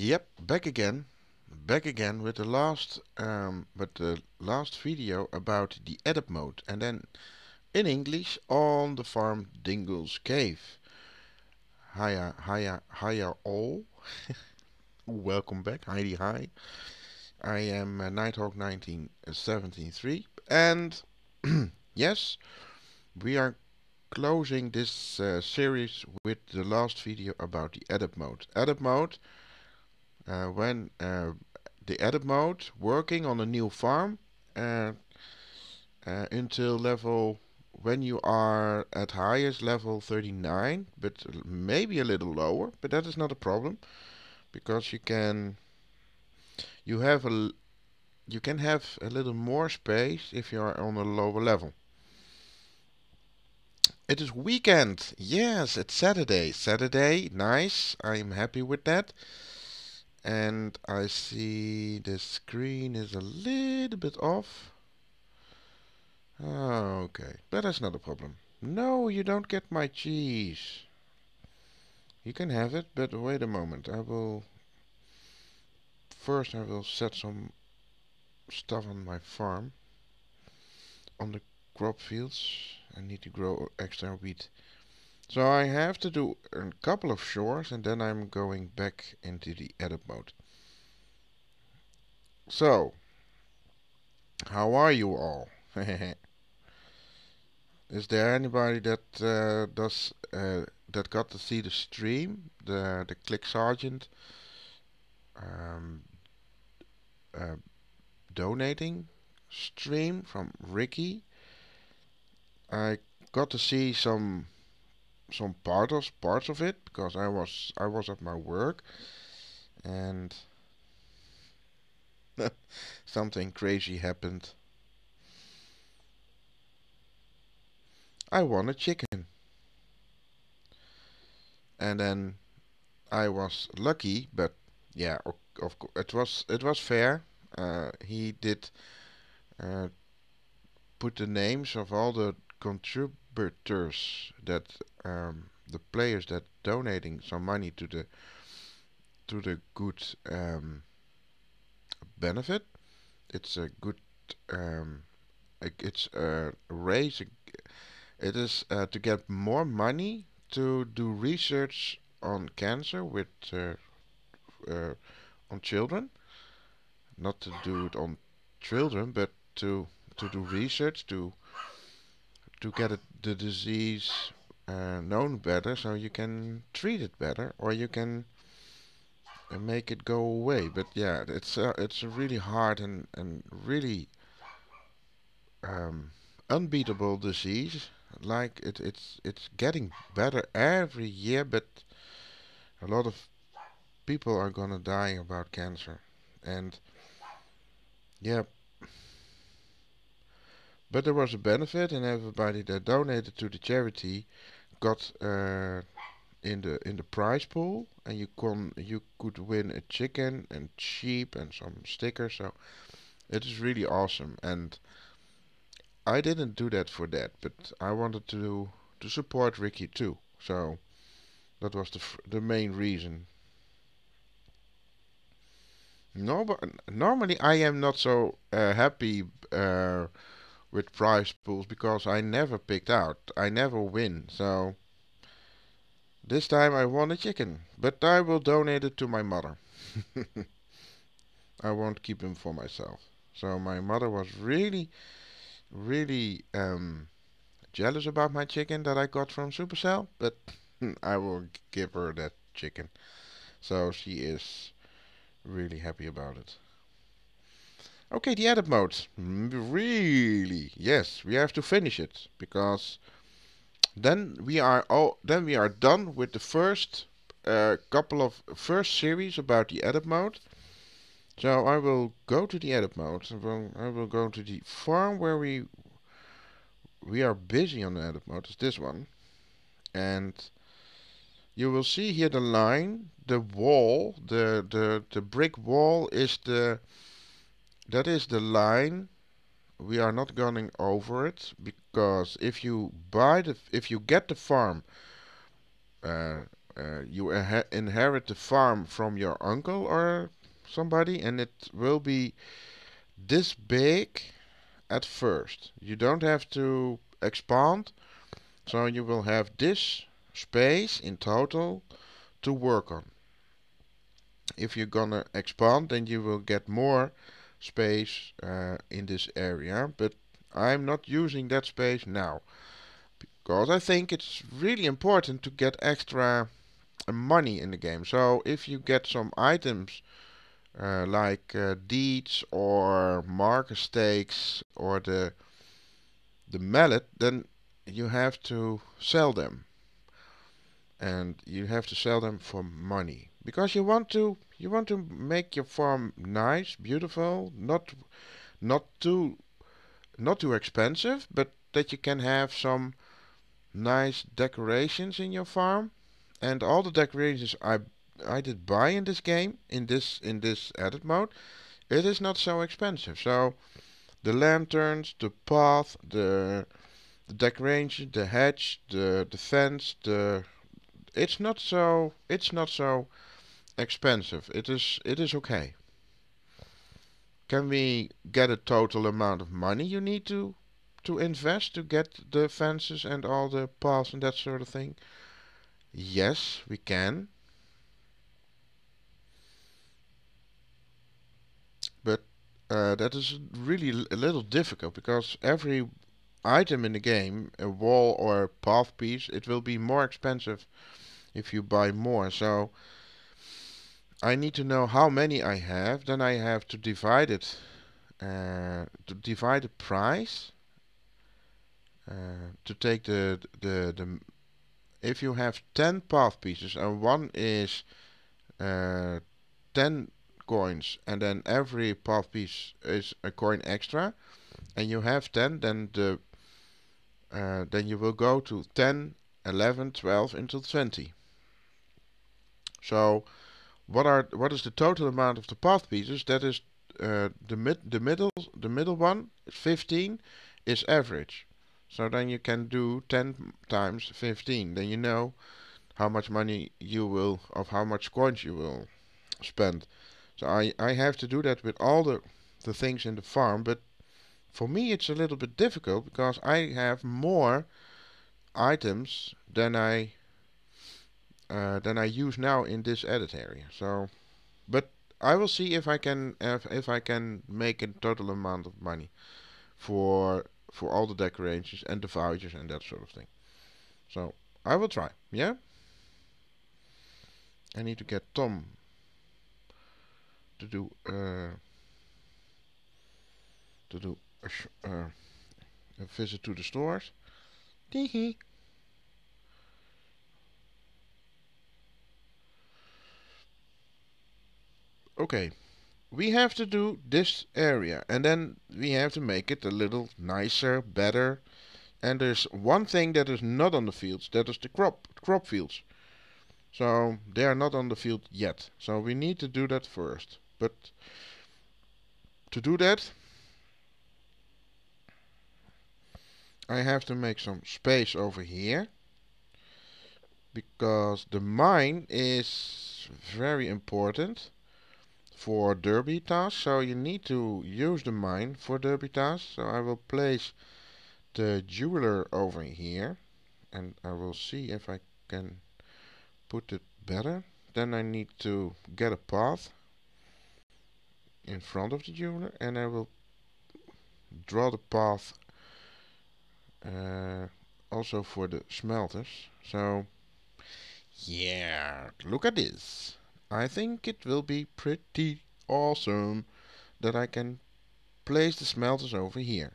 Yep, back again with the last video about the edit mode, and then in English on the farm Dingle's cave. Hiya all. Welcome back, Heidi hi. I am Nighthawk 1973, and yes, we are closing this series with the last video about the edit mode. Edit mode when the edit mode working on a new farm uh, until level when you are at highest level 39, but maybe a little lower, but that is not a problem because you have you can have a little more space if you are on a lower level. It is weekend. Yes, it's Saturday. Saturday, nice. I am happy with that. And I see the screen is a little bit off. Okay, but that's not a problem. No, you don't get my cheese. You can have it, but wait a moment. I will set some stuff on my farm, on the crop fields. I need to grow extra wheat. So I have to do a couple of chores and then I'm going back into the edit mode. So, how are you all? Is there anybody that that got to see the stream, the Click Sergeant um, uh, donating stream from Ricky? I got to see some parts of it because I was at my work and something crazy happened. I won a chicken, and then I was lucky, but yeah, of course it was fair. He did uh, put the names of all the contributors that the players that donating some money to the good benefit. It's a good it's a raise. It is to get more money to do research on cancer with uh, on children. Not to do it on children, but to do research to get the disease known better, so you can treat it better, or you can make it go away. But yeah, it's a really hard and really um, unbeatable disease. Like it's getting better every year, but a lot of people are gonna die about cancer. And yeah, but there was a benefit, and everybody that donated to the charity got in the prize pool, and you could win a chicken and sheep and some stickers. So it is really awesome. And I didn't do that for that, but I wanted to support Ricky too. So that was the main reason. No, but normally I am not so happy with prize pools because I never picked out. I never win. So this time I won a chicken, but I will donate it to my mother. I won't keep him for myself. So my mother was really jealous about my chicken that I got from Supercell, but I will give her that chicken. So she is really happy about it. Okay, the edit mode. Really, yes, we have to finish it because then we are done with the first couple of first series about the edit mode. So I will go to the edit mode. I will go to the farm where we are busy on the edit mode. It's this one, and you will see here the line, the wall, the brick wall is that is the line. We are not going over it because if you get the farm uh, You inherit the farm from your uncle or somebody, and it will be this big at first. You don't have to expand, so you will have this space in total to work on. If you're gonna expand, then you will get more space in this area, but I'm not using that space now because I think it's really important to get extra money in the game. So if you get some items like deeds or marker stakes or the mallet, then you have to sell them, and you have to sell them for money because you want to make your farm nice, beautiful, not too not too expensive, but that you can have some nice decorations in your farm. And all the decorations I did buy in this game, in this edit mode, it is not so expensive. So the lanterns, the path, the decoration, the hedge, the fence, the it's not so expensive. It is okay. Can we get a total amount of money you need to invest to get the fences and all the paths and that sort of thing? Yes, we can. But that is really a little difficult because every item in the game, a wall or a path piece, it will be more expensive if you buy more. So I need to know how many I have. Then I have to divide it, to divide the price, to take the if you have 10 path pieces and one is uh, 10 coins, and then every path piece is a coin extra, and you have 10, then you will go to 10, 11, 12 until 20. So what is the total amount of the path pieces? That is the middle one, 15, is average. So then you can do 10 times 15. Then you know how much money you will, of how much coins you will spend. So I have to do that with all the things in the farm, but for me it's a little bit difficult because I have more items than I use now in this edit area. So, but I will see if I can make a total amount of money for all the decorations and the vouchers and that sort of thing. So I will try. Yeah, I need to get Tom to do a visit to the stores. Teehee. Okay, we have to do this area, and then we have to make it a little nicer, better. And there's one thing that is not on the fields, that is the crop fields. So they are not on the field yet. So we need to do that first. But to do that, I have to make some space over here because the mine is very important for derby tasks. So you need to use the mine for derby tasks. So I will place the jeweler over here, and I will see if I can put it better. Then I need to get a path in front of the jeweler, and I will draw the path also for the smelters. So yeah, look at this. I think it will be pretty awesome that I can place the smelters over here.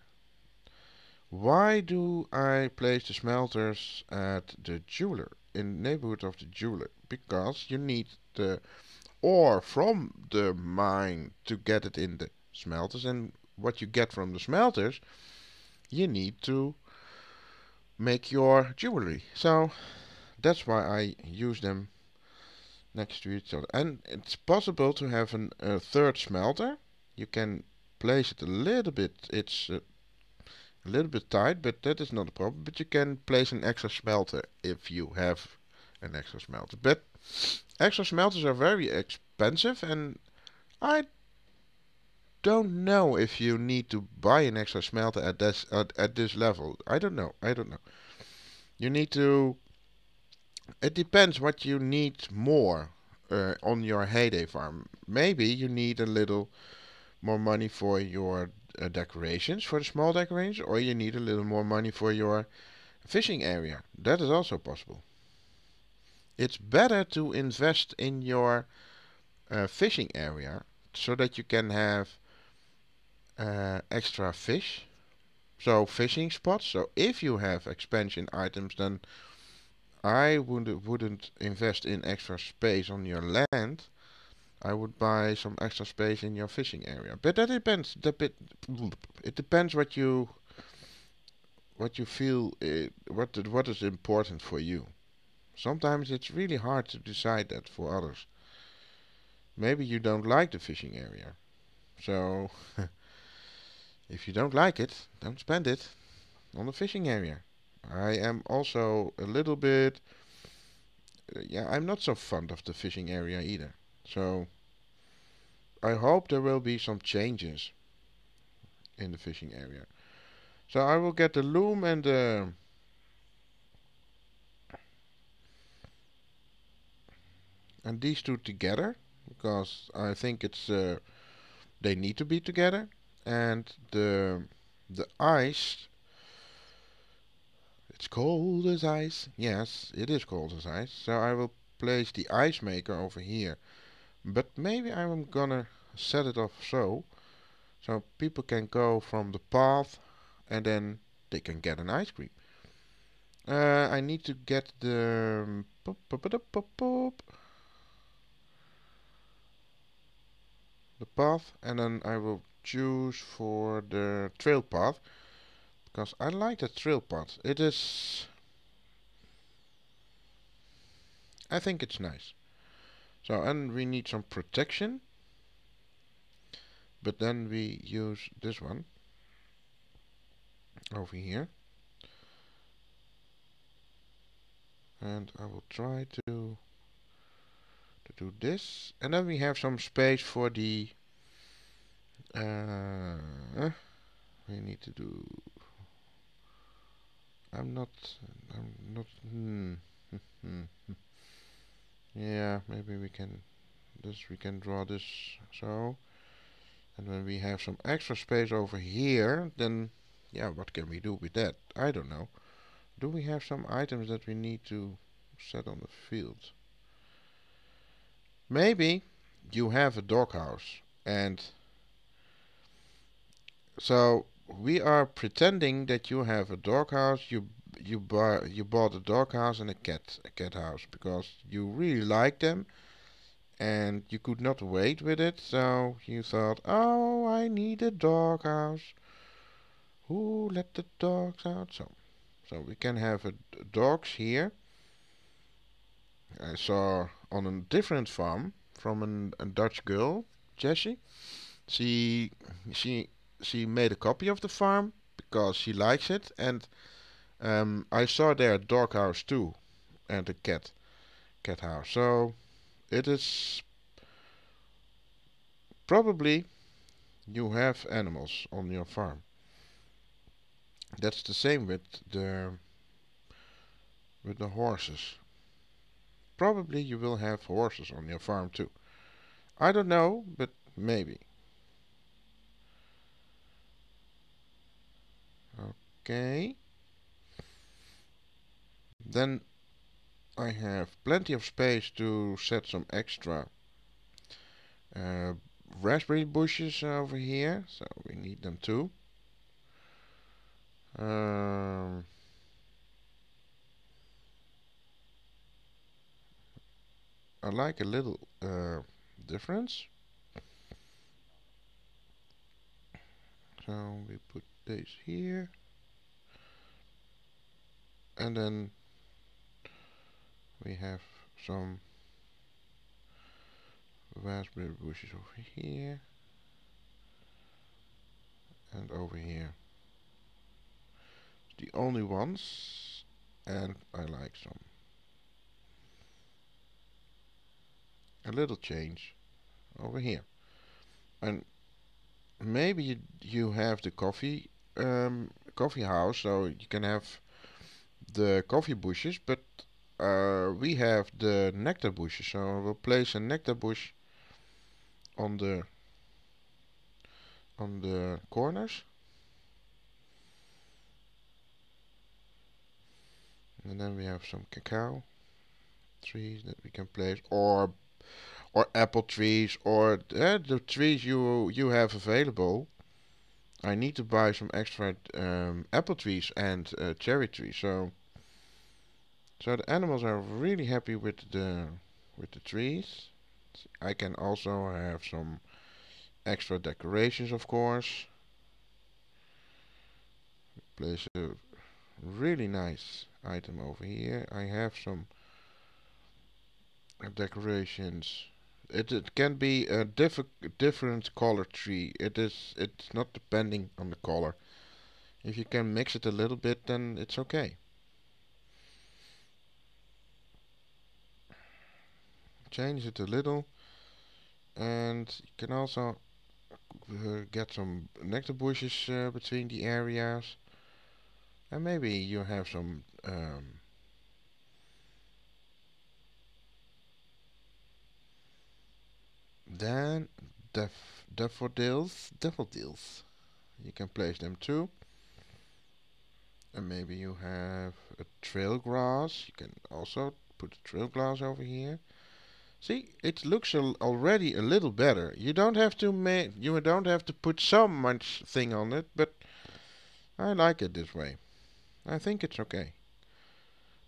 Why do I place the smelters at the jeweler, in the neighborhood of the jeweler? Because you need the ore from the mine to get it in the smelters, and what you get from the smelters you need to make your jewelry. So that's why I use them next to each other. And it's possible to have a third smelter. You can place it a little bit. It's a little bit tight, but that is not a problem. But you can place an extra smelter if you have an extra smelter. But extra smelters are very expensive, and I don't know if you need to buy an extra smelter at this level. I don't know. I don't know. You need to. It depends what you need more on your heyday farm. Maybe you need a little more money for your decorations, for the small decorations, or you need a little more money for your fishing area. That is also possible. It's better to invest in your fishing area so that you can have extra fish. So fishing spots. So if you have expansion items, then I wouldn't invest in extra space on your land. I would buy some extra space in your fishing area. But that depends. It depends what you feel. What is important for you. Sometimes it's really hard to decide that for others. Maybe you don't like the fishing area. So if you don't like it, don't spend it on the fishing area. I am also a little bit. Yeah, I'm not so fond of the fishing area either. So I hope there will be some changes in the fishing area. So I will get the loom and these two together because I think it's they need to be together. And the ice, it's cold as ice. Yes, it is cold as ice. So I will place the ice maker over here. But maybe I'm gonna set it off so people can go from the path and then they can get an ice cream. I need to get the the path, and then I will choose for the trail path because I like the trail path. It is, I think it's nice. So, and we need some protection, but then we use this one over here, and I will try to do this, and then we have some space for the. We need to do. I'm not. I'm not. Hmm. Yeah, maybe we can. This we can draw this so. And when we have some extra space over here, then yeah, what can we do with that? I don't know. Do we have some items that we need to set on the field? Maybe you have a doghouse, and so we are pretending that you have a doghouse. You bought a doghouse and a cat house because you really like them and you could not wait with it. So you thought, oh, I need a doghouse. Who let the dogs out? So we can have dogs here. I saw on a different farm from a Dutch girl, Jessie. She she she made a copy of the farm because she likes it, and I saw there a dog house too, and a cat house. So it is probably you have animals on your farm. That's the same with the horses. Probably you will have horses on your farm too. I don't know, but maybe. Okay. Then I have plenty of space to set some extra uh, raspberry bushes over here, so we need them too. Um, I like a little difference. So we put this here, and then we have some raspberry bushes over here and over here. The only ones, and I like some. a little change over here. And maybe you have the coffee house, so you can have the coffee bushes, but we have the nectar bushes, so we'll place a nectar bush on the corners, and then we have some cacao trees that we can place, or apple trees, or the trees you have available. I need to buy some extra apple trees and cherry trees, so the animals are really happy with the trees. I can also have some extra decorations, of course. Place a really nice item over here. I have some decorations. It can be a different color tree. It's not depending on the color. If you can mix it a little bit, then it's okay. Change it a little, and you can also get some nectar bushes between the areas, and maybe you have some then daffodils. You can place them too. And maybe you have a trail grass. You can also put a trail grass over here. See, it looks already a little better. You don't have to put so much thing on it, but I like it this way. I think it's okay.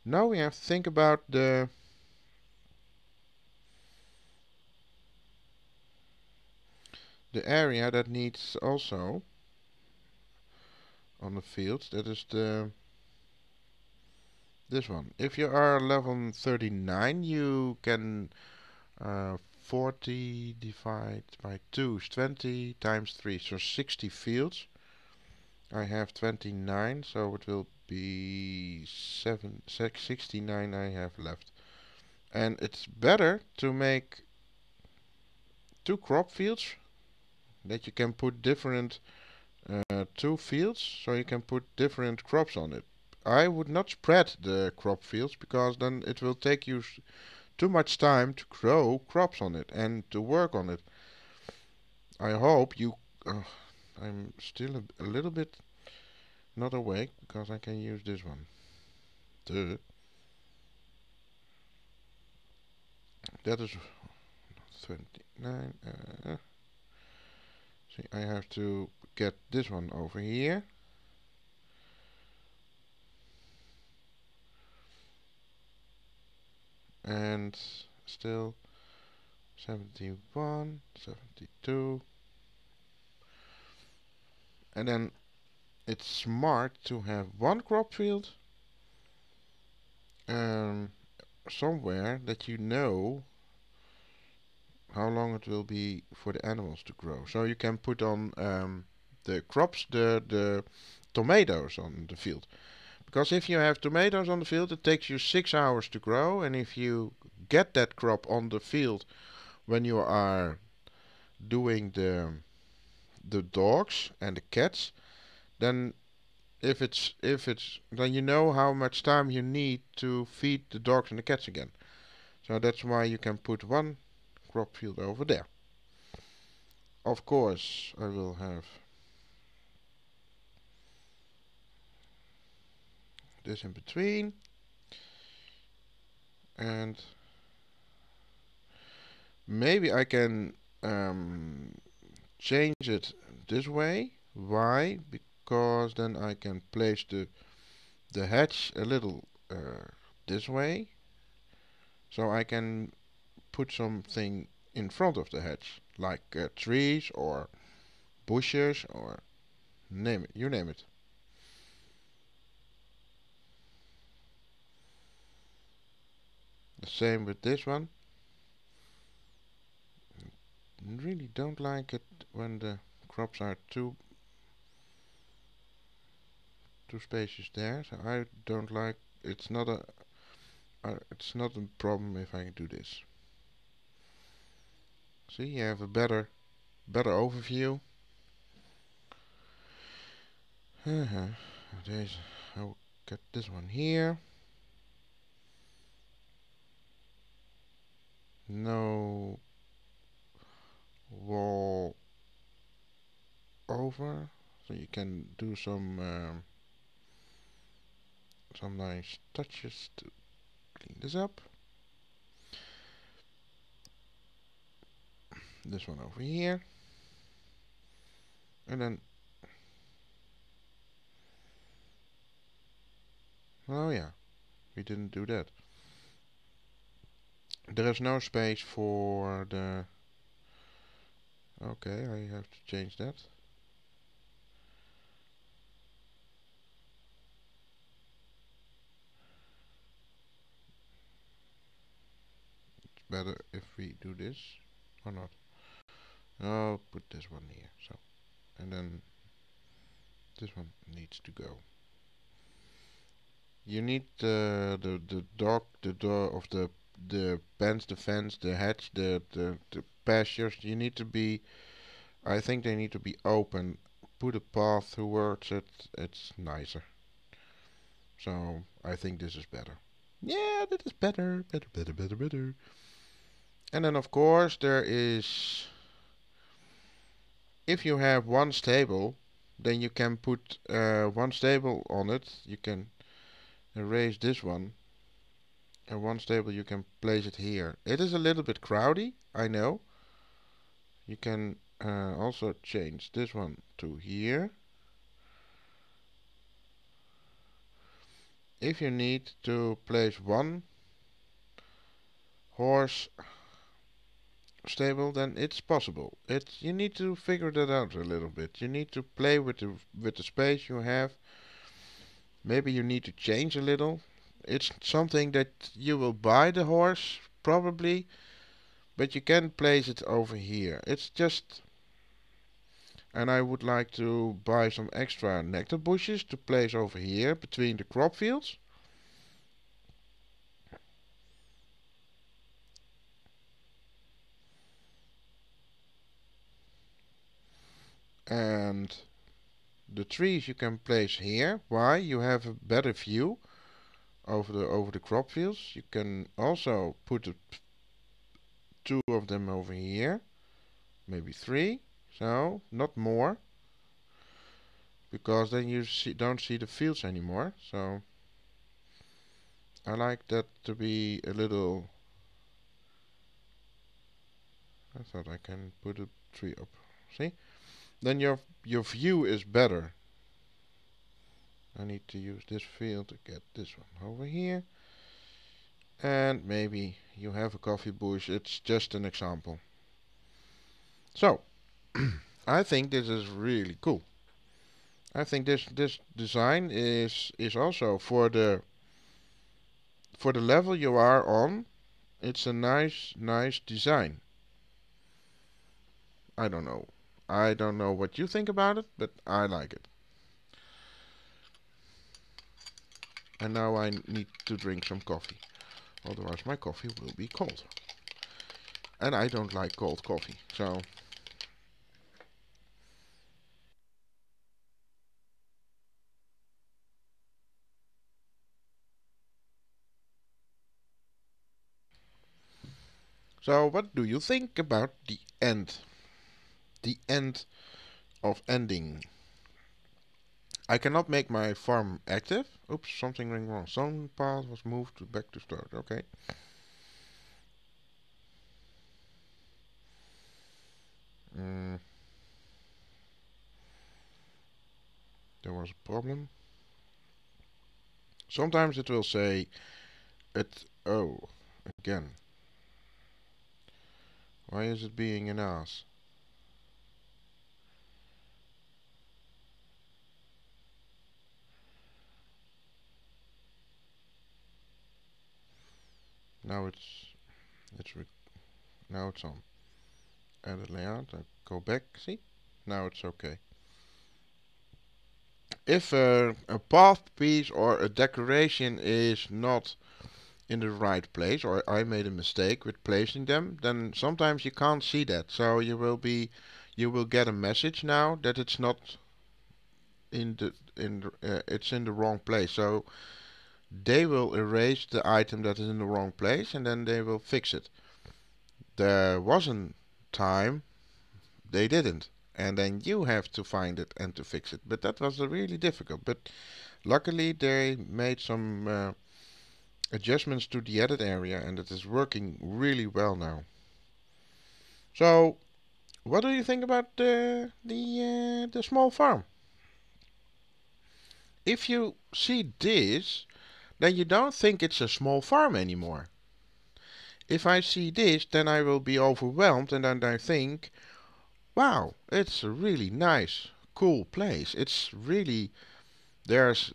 Now we have to think about the area that needs also on the fields. That is this one. If you are level 39, you can 40 divided by 2 is 20 times 3, so 60 fields. I have 29, so it will be 69 I have left. And it's better to make 2 crop fields that you can put different 2 fields, so you can put different crops on it. I would not spread the crop fields because then it will take you too much time to grow crops on it and to work on it. I hope you. I'm still a little bit not awake because I can use this one. Duh. That is 29. See, I have to get this one over here. And still 71, 72. And then it's smart to have one crop field somewhere that you know how long it will be for the animals to grow. So you can put on the crops, the tomatoes on the field. Because if you have tomatoes on the field, it takes you 6 hours to grow, and if you get that crop on the field when you are doing the dogs and the cats, then if it's then you know how much time you need to feed the dogs and the cats again. So that's why you can put one crop field over there. Of course, I will have this in between, and maybe I can change it this way. Why? Because then I can place the hedge a little this way, so I can put something in front of the hedge, like trees or bushes or name it. You name it. The same with this one. Really don't like it when the crops are too spacious there. So I don't like. It's not a problem if I do this. See, you have a better overview. There's, I'll get this one here. No wall over, so you can do some nice touches to clean this up. This one over here, and then oh yeah, we didn't do that. There is no space for the. Okay, I have to change that. It's better if we do this or not. I'll put this one here. So, and then this one needs to go. You need the door of the pens, the fence, the hedge, the pastures. You need to be. I think they need to be open. Put a path towards it. It's nicer. So I think this is better. Yeah, that is better. Better. And then of course there is. If you have one stable, then you can put one stable on it. You can erase this one, and one stable you can place it here. It is a little bit crowdy, I know. You can also change this one to here. If you need to place one horse stable, then it's possible. You need to figure that out a little bit. You need to play with the space you have. Maybe you need to change a little. It's something that you will buy the horse probably, but you can place it over here. It's just, and I would like to buy some extra nectar bushes to place over here between the crop fields. And the trees you can place here. Why? You have a better view over the crop fields. You can also put two of them over here, maybe three. So not more, because then you don't see the fields anymore. So I like that to be a little. I thought I can put a tree up. See? Then your view is better. I need to use this field to get this one over here. And maybe you have a coffee bush. It's just an example. So, I think this is really cool. I think this design is also for the level you are on. It's a nice design. I don't know. I don't know what you think about it, but I like it. And now I need to drink some coffee. Otherwise my coffee will be cold. And I don't like cold coffee, so. So what do you think about the end? The end of ending. I cannot make my farm active. Oops, something went wrong. Some path was moved back to start. Okay. There was a problem. Sometimes it will say it. Oh, again. Why is it being an ass? Now now it's on. Edit layout. I go back. See? Now it's okay. If a path piece or a decoration is not in the right place, or I made a mistake with placing them, then sometimes you can't see that. So you will get a message now that it's not it's in the wrong place. So they will erase the item that is in the wrong place, and then they will fix it. There wasn't time they didn't, and then you have to find it and to fix it. But that was really difficult. But luckily they made some adjustments to the edit area, and it is working really well now. So, what do you think about the small farm? If you see this, then you don't think it's a small farm anymore. If I see this, then I will be overwhelmed, and then I think, wow, it's a really nice, cool place. It's really there's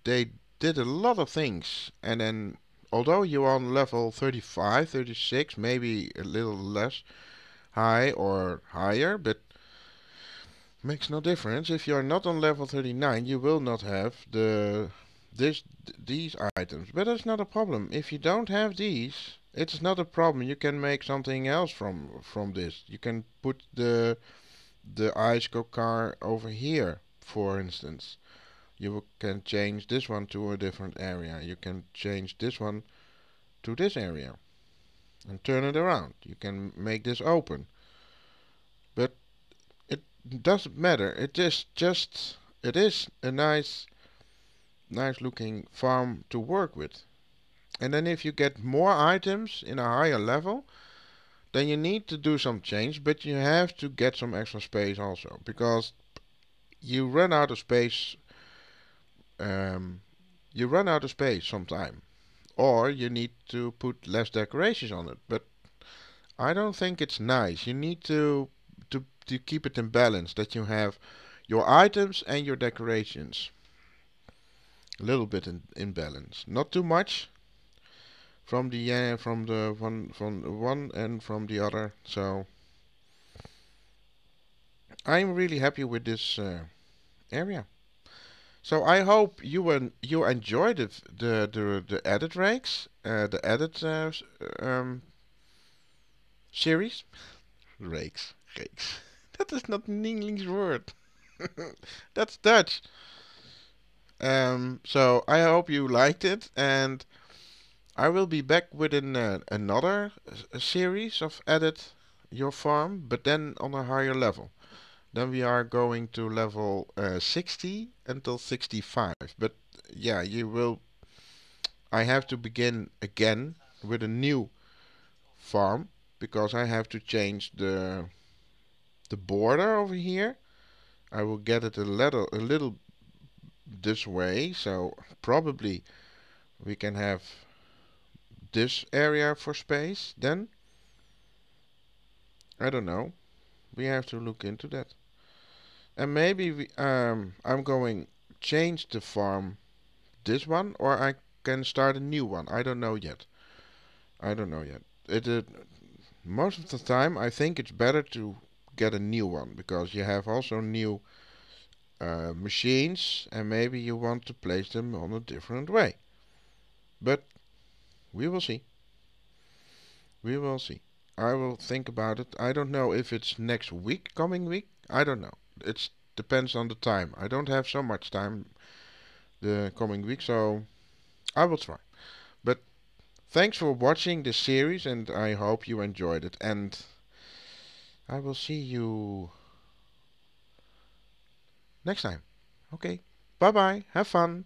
they did a lot of things, and then although you're on level 35, 36, maybe a little less high or higher, but makes no difference. If you're not on level 39, you will not have these items. But that's not a problem. If you don't have these, it's not a problem. You can make something else from this. You can put the ice car over here, for instance. You can change this one to a different area. You can change this one to this area and turn it around. You can make this open. But it doesn't matter. It is just it is a nice looking farm to work with. And then if you get more items in a higher level, then you need to do some change, but you have to get some extra space also, because you run out of space. Um, you run out of space sometime, or you need to put less decorations on it. But I don't think it's nice. You need to keep it in balance, that you have your items and your decorations a little bit in balance, not too much from the one and from the other. So I'm really happy with this area. So I hope you enjoy the edit ranks, the edit series. Rakes. That is not an English word. That's Dutch. So I hope you liked it, and I will be back with another series of edit your farm, but then on a higher level. Then we are going to level 60 until 65. But yeah, you will. I have to begin again with a new farm, because I have to change the border over here. I will get it a little this way, so probably we can have this area for space then. I don't know. We have to look into that. And maybe I'm going change the farm this one, or I can start a new one. I don't know yet. I don't know yet. Most of the time I think it's better to get a new one, because you have also new machines, and maybe you want to place them on a different way. But we will see. We will see. I will think about it. I don't know if it's next week, coming week. I don't know. It depends on the time. I don't have so much time the coming week, so I will try. But thanks for watching this series, and I hope you enjoyed it. And I will see you next time. Okay. Bye bye. Have fun.